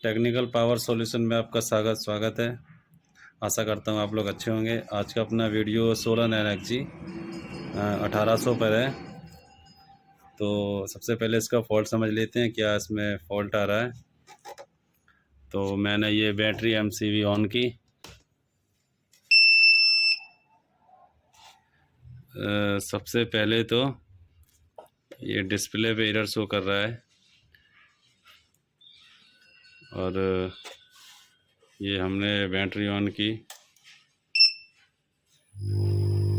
Technical power solution में आपका स्वागत है। आशा करता हूँ आप लोग अच्छे होंगे। आज का अपना वीडियो सोलर एनर्जी 1800 पर है। तो सबसे पहले इसका फॉल्ट समझ लेते हैं, क्या इसमें फॉल्ट आ रहा है। तो मैंने ये बैटरी एमसीबी ऑन की। सबसे पहले तो ये डिस्प्ले पे एरर शो कर रहा है और ये हमने बैटरी ऑन की।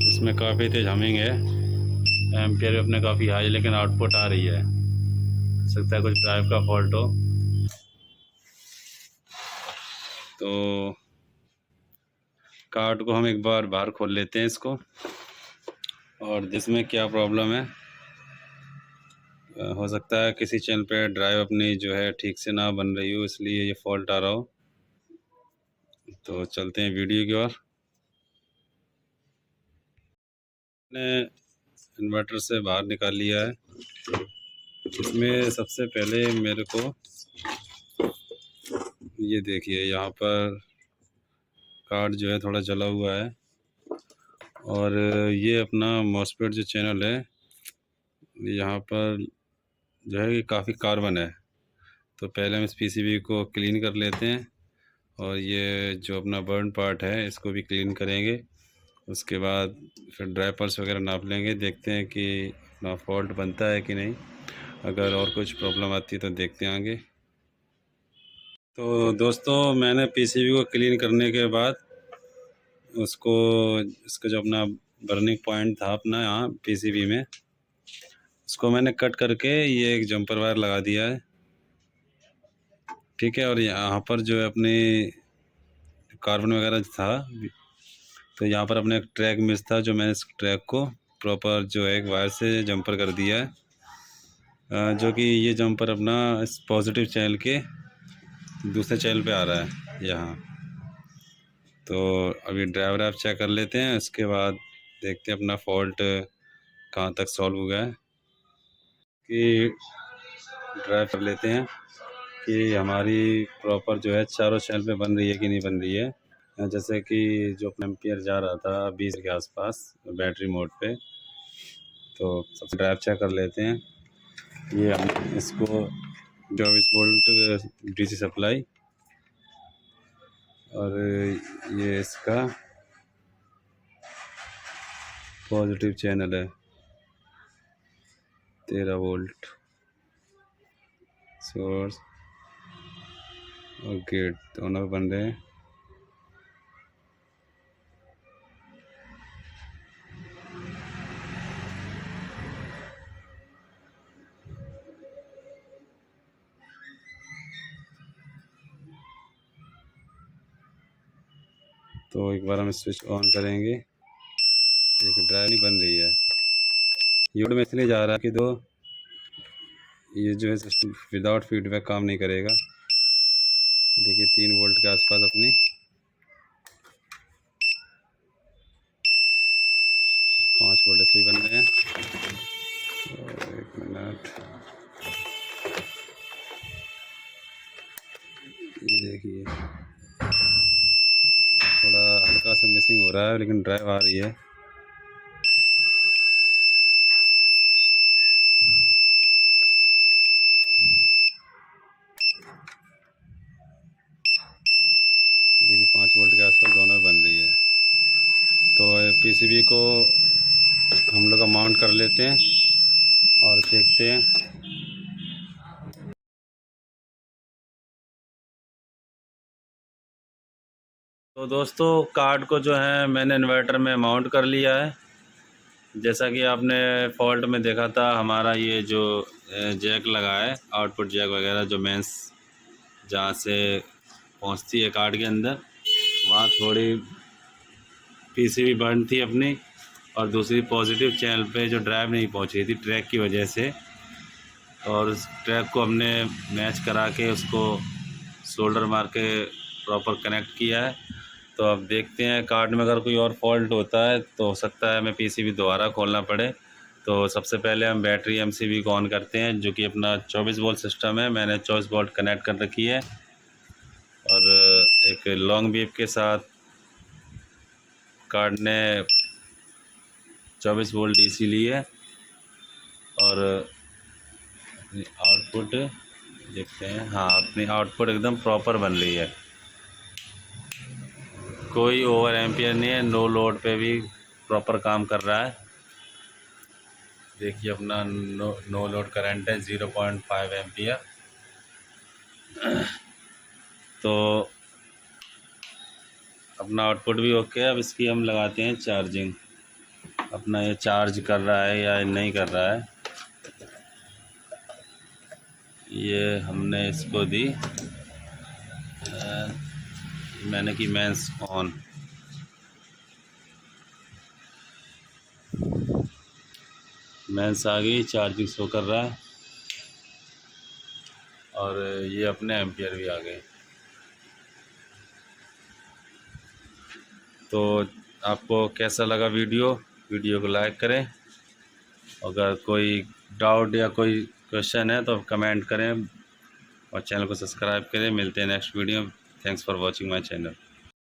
इसमें काफ़ी तेज़ हमिंग है, एम्पियर भी अपने काफ़ी हाई, लेकिन आउटपुट आ रही है। सकता है कुछ ड्राइव का फॉल्ट हो। तो कार्ड को हम एक बार बाहर खोल लेते हैं इसको, और जिसमें क्या प्रॉब्लम है। हो सकता है किसी चैनल पे ड्राइव अपनी जो है ठीक से ना बन रही हो, इसलिए ये फॉल्ट आ रहा हो। तो चलते हैं वीडियो की ओर। मैंने इन्वर्टर से बाहर निकाल लिया है। इसमें सबसे पहले मेरे को ये देखिए, यहाँ पर कार्ड जो है थोड़ा जला हुआ है, और ये अपना मॉसफेट जो चैनल है, यहाँ पर जो है कि काफ़ी कार्बन है। तो पहले हम इस पीसीबी को क्लीन कर लेते हैं, और ये जो अपना बर्न पार्ट है इसको भी क्लीन करेंगे। उसके बाद फिर ड्राइपर्स वगैरह नाप लेंगे, देखते हैं कि अपना फॉल्ट बनता है कि नहीं। अगर और कुछ प्रॉब्लम आती है तो देखते हैं आगे। तो दोस्तों, मैंने पीसीबी को क्लीन करने के बाद उसको, इसका जो अपना बर्निंग पॉइंट था अपना यहाँ पीसीबी में, उसको मैंने कट करके ये एक जंपर वायर लगा दिया है। ठीक है, और यहाँ पर जो है अपनी कार्बन वगैरह था, तो यहाँ पर अपने एक ट्रैक मिस था, जो मैंने इस ट्रैक को प्रॉपर जो है एक वायर से जंपर कर दिया है। जो कि ये जंपर अपना इस पॉजिटिव चैनल के दूसरे चैनल पे आ रहा है यहाँ। तो अभी ड्राइवर ऐप चेक कर लेते हैं, उसके बाद देखते हैं अपना फॉल्ट कहाँ तक सॉल्व हुआ है। कि ड्राइव कर लेते हैं कि हमारी प्रॉपर जो है चारों चैनल पे बन रही है कि नहीं बन रही है। जैसे कि जो अपना एम्पियर जा रहा था 20 के आसपास बैटरी मोड पे। तो सबसे ड्राइव चेक कर लेते हैं। ये हम इसको 24 वोल्ट डीसी सप्लाई, और ये इसका पॉजिटिव चैनल है 13 वोल्ट सोर्स, और गेट दोनों बन रहे हैं। तो एक बार हम स्विच ऑन करेंगे। देखिए ड्राइव नहीं बन रही है। यूड में इसलिए जा रहा है कि दो ये जो है सिस्टम विदाउट फीडबैक काम नहीं करेगा। देखिए 3 वोल्ट के आसपास अपनी 5 वोल्ट से भी बन रहे हैं। और 1 मिनट, ये देखिए थोड़ा हल्का सा मिसिंग हो रहा है, लेकिन ड्राइव आ रही है। देखिए 5 वोल्ट के आसपास दोनों बन रही है। तो पीसीबी को हम लोग माउंट कर लेते हैं और देखते हैं। तो दोस्तों, कार्ड को जो है मैंने इन्वर्टर में माउंट कर लिया है। जैसा कि आपने फॉल्ट में देखा था, हमारा ये जो जैक लगा है, आउटपुट जैक वगैरह जो मेंस जहाँ से पहुँचती है कार्ड के अंदर, वहाँ थोड़ी पीसीबी बर्न थी अपनी, और दूसरी पॉजिटिव चैनल पे जो ड्राइव नहीं पहुँच रही थी ट्रैक की वजह से। और उस ट्रैक को हमने मैच करा के उसको सोल्डर मार के प्रॉपर कनेक्ट किया है। तो अब देखते हैं कार्ड में अगर कोई और फॉल्ट होता है तो हो सकता है हमें पीसीबी दोबारा खोलना पड़े। तो सबसे पहले हम बैटरी एमसीबी को ऑन करते हैं, जो कि अपना 24 वोल्ट सिस्टम है। मैंने 24 वोल्ट कनेक्ट कर रखी है। और एक लॉन्ग बीप के साथ कार्ड ने 24 वोल्ट डीसी ली है। और आउटपुट देखते हैं, हाँ अपनी आउटपुट एकदम प्रॉपर बन रही है, कोई ओवर एम्पियर नहीं है, नो लोड पे भी प्रॉपर काम कर रहा है। देखिए अपना नो लोड करंट है 0.5 एम्पियर। तो अपना आउटपुट भी ओके है। अब इसकी हम लगाते हैं चार्जिंग, अपना ये चार्ज कर रहा है या नहीं कर रहा है। ये हमने इसको दी, मैंने की मेंस ऑन, मेंस आ गई, चार्जिंग शो कर रहा है और ये अपने एम्पियर भी आ गए। तो आपको कैसा लगा वीडियो को लाइक करें, अगर कोई डाउट या कोई क्वेश्चन है तो कमेंट करें और चैनल को सब्सक्राइब करें। मिलते हैं next video. Thanks for watching my channel.